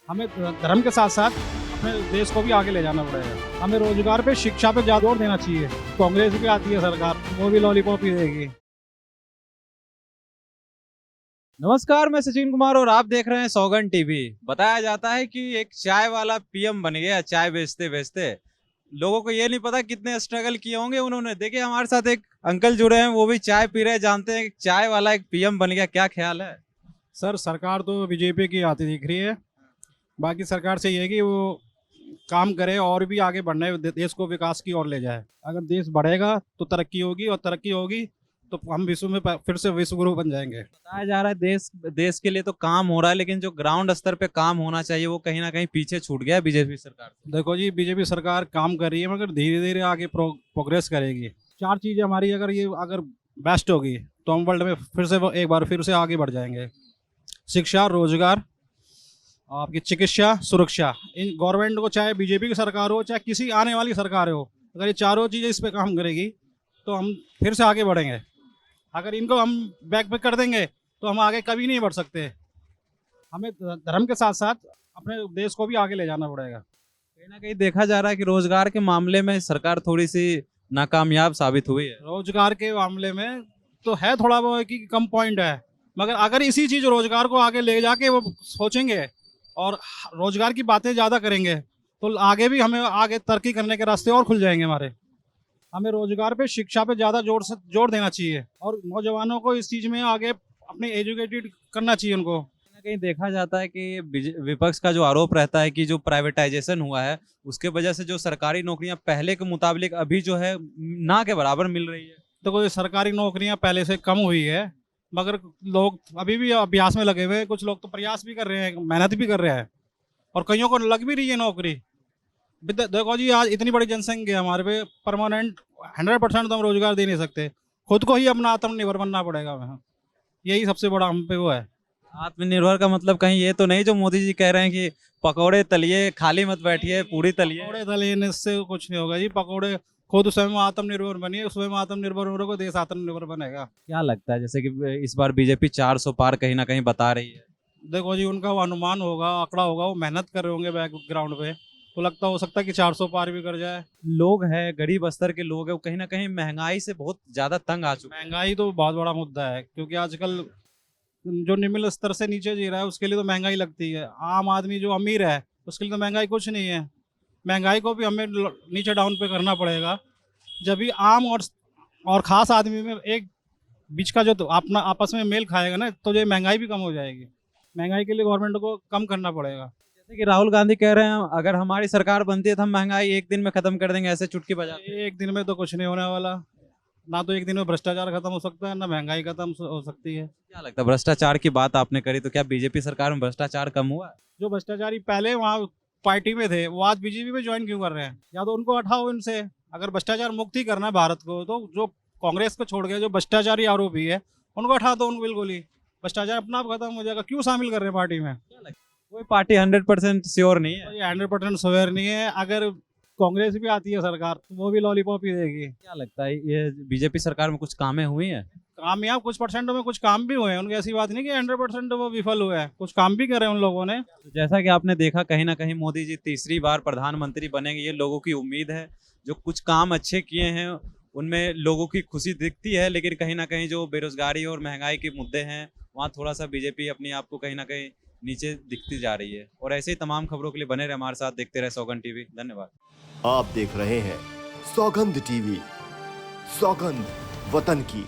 हमें धर्म के साथ साथ अपने देश को भी आगे ले जाना पड़ेगा। हमें रोजगार पे, शिक्षा पे ज़्यादा जोर देना चाहिए। कांग्रेस भी आती है सरकार, वो भी लॉलीपॉप ही देगी। नमस्कार, मैं सचिन कुमार और आप देख रहे हैं सौगंध टीवी। बताया जाता है कि एक चाय वाला पीएम बन गया चाय बेचते बेचते। लोगों को ये नहीं पता कितने स्ट्रगल किए होंगे उन्होंने। देखिए हमारे साथ एक अंकल जुड़े हैं, वो भी चाय पी रहे हैं। जानते हैं कि चाय वाला एक पीएम बन गया, क्या ख्याल है? सर, सरकार तो बीजेपी की आती दिख रही है। बाकी सरकार से ये है कि वो काम करे और भी आगे बढ़ने, देश को विकास की ओर ले जाए। अगर देश बढ़ेगा तो तरक्की होगी, और तरक्की होगी तो हम विश्व में फिर से विश्व गुरु बन जाएंगे। बताया जा रहा है देश देश के लिए तो काम हो रहा है, लेकिन जो ग्राउंड स्तर पे काम होना चाहिए वो कहीं ना कहीं पीछे छूट गया है बीजेपी सरकार से। देखो जी, बीजेपी सरकार काम कर रही है मगर धीरे धीरे आगे प्रोग्रेस करेगी। चार चीज़ें हमारी अगर बेस्ट होगी तो हम वर्ल्ड में एक बार फिर से आगे बढ़ जाएंगे। शिक्षा, रोजगार, आपकी चिकित्सा, सुरक्षा। इन गवर्नमेंट को, चाहे बीजेपी की सरकार हो चाहे किसी आने वाली सरकार हो, अगर ये चारों चीज़ें इस पे काम करेगी तो हम फिर से आगे बढ़ेंगे। अगर इनको हम बैक पे कर देंगे तो हम आगे कभी नहीं बढ़ सकते। हमें धर्म के साथ साथ अपने देश को भी आगे ले जाना पड़ेगा। कहीं ना कहीं देखा जा रहा है कि रोजगार के मामले में सरकार थोड़ी सी नाकामयाब साबित हुई है। रोजगार के मामले में तो है थोड़ा वो कि कम पॉइंट है, मगर अगर इसी चीज़ रोजगार को आगे ले जाके वो सोचेंगे और रोजगार की बातें ज़्यादा करेंगे तो आगे भी हमें आगे तरक्की करने के रास्ते और खुल जाएंगे हमारे। हमें रोजगार पे, शिक्षा पे ज़्यादा जोर देना चाहिए और नौजवानों को इस चीज़ में आगे अपने एजुकेटेड करना चाहिए उनको। कहीं ना कहीं देखा जाता है कि विपक्ष का जो आरोप रहता है कि जो प्राइवेटाइजेशन हुआ है उसके वजह से जो सरकारी नौकरियां पहले के मुताबिक अभी जो है ना के बराबर मिल रही है। तो कोई सरकारी नौकरियां पहले से कम हुई है, मगर लोग अभी भी अभ्यास में लगे हुए हैं। कुछ लोग तो प्रयास भी कर रहे हैं, मेहनत भी कर रहे हैं और कईयों को लग भी रही है नौकरी। देखो जी, आज इतनी बड़ी जनसंख्या है हमारे पे, परमानेंट 100% तो हम रोजगार दे नहीं सकते। खुद को ही अपना आत्मनिर्भर बनना पड़ेगा हमें। यही सबसे बड़ा हम पे वो है। आत्मनिर्भर का मतलब कहीं ये तो नहीं जो मोदी जी कह रहे हैं कि पकौड़े तलिए, खाली मत बैठिए, पूरी तलिए। पकौड़े तलने से कुछ नहीं होगा जी। पकौड़े खुद स्वयं आत्मनिर्भर बनिए, स्वयं आत्मनिर्भर हो को देश आत्मनिर्भर बनेगा। क्या लगता है जैसे कि इस बार बीजेपी 400 पार कहीं ना कहीं बता रही है? देखो जी, उनका वो अनुमान होगा, आंकड़ा होगा, वो मेहनत कर रहे होंगे बैकग्राउंड पे, तो लगता हो सकता है कि 400 पार भी कर जाए। लोग हैं, गरीब स्तर के लोग हैं, वो कहीं ना कहीं महंगाई से बहुत ज्यादा तंग आ चुके हैं। महंगाई तो बहुत बड़ा मुद्दा है, क्योंकि आजकल जो निम्न स्तर से नीचे जी रहा है उसके लिए तो महंगाई लगती है। आम आदमी जो अमीर है उसके लिए तो महंगाई कुछ नहीं है। महंगाई को भी हमें नीचे डाउन पे करना पड़ेगा। जब भी आम और खास आदमी में एक बीच का जो तो अपना आपस में मेल खाएगा ना, तो ये महंगाई भी कम हो जाएगी। महंगाई के लिए गवर्नमेंट को कम करना पड़ेगा। जैसे कि राहुल गांधी कह रहे हैं अगर हमारी सरकार बनती है तो हम महंगाई एक दिन में खत्म कर देंगे, ऐसे चुटकी बजा के। एक दिन में तो कुछ नहीं होने वाला। ना तो एक दिन में भ्रष्टाचार खत्म हो सकता है, ना महंगाई खत्म हो सकती है। क्या लगता है, भ्रष्टाचार की बात आपने करी तो क्या बीजेपी सरकार में भ्रष्टाचार कम हुआ है? जो भ्रष्टाचारी पहले वहाँ पार्टी में थे वो आज बीजेपी में ज्वाइन क्यों कर रहे हैं? या तो उनको हटाओ इनसे। अगर भ्रष्टाचार मुक्त ही करना है भारत को, तो जो कांग्रेस को छोड़ के जो भ्रष्टाचारी आरोपी है उनको हटा दो। उनको बिल्कुल ही भ्रष्टाचार अपना आप खत्म हो जाएगा। क्यों शामिल कर रहे हैं पार्टी में? क्या लगता है कोई पार्टी 100% श्योर नहीं है? ये 100% सवेर नहीं है। अगर कांग्रेस भी आती है सरकार तो वो भी लॉलीपॉप ही देगी। क्या लगता है ये बीजेपी सरकार में कुछ कामें हुई हैं? कामयाब कुछ परसेंटों में कुछ काम भी हुए हैं उनके, ऐसी बात नहीं कि 100% वो विफल हुए हैं। कुछ काम भी करे उन लोगों ने। तो जैसा कि आपने देखा कहीं ना कहीं मोदी जी तीसरी बार प्रधानमंत्री बनेंगे, ये लोगों की उम्मीद है। जो कुछ काम अच्छे किए हैं उनमें लोगों की खुशी दिखती है, लेकिन कहीं ना कहीं जो बेरोजगारी और महंगाई के मुद्दे हैं वहाँ थोड़ा सा बीजेपी अपने आप को कहीं ना कहीं नीचे दिखती जा रही है। और ऐसे ही तमाम खबरों के लिए बने रहे हमारे साथ, देखते रहे सौगंध टीवी। धन्यवाद। आप देख रहे हैं सौगंध टीवी। सौगंध वतन की।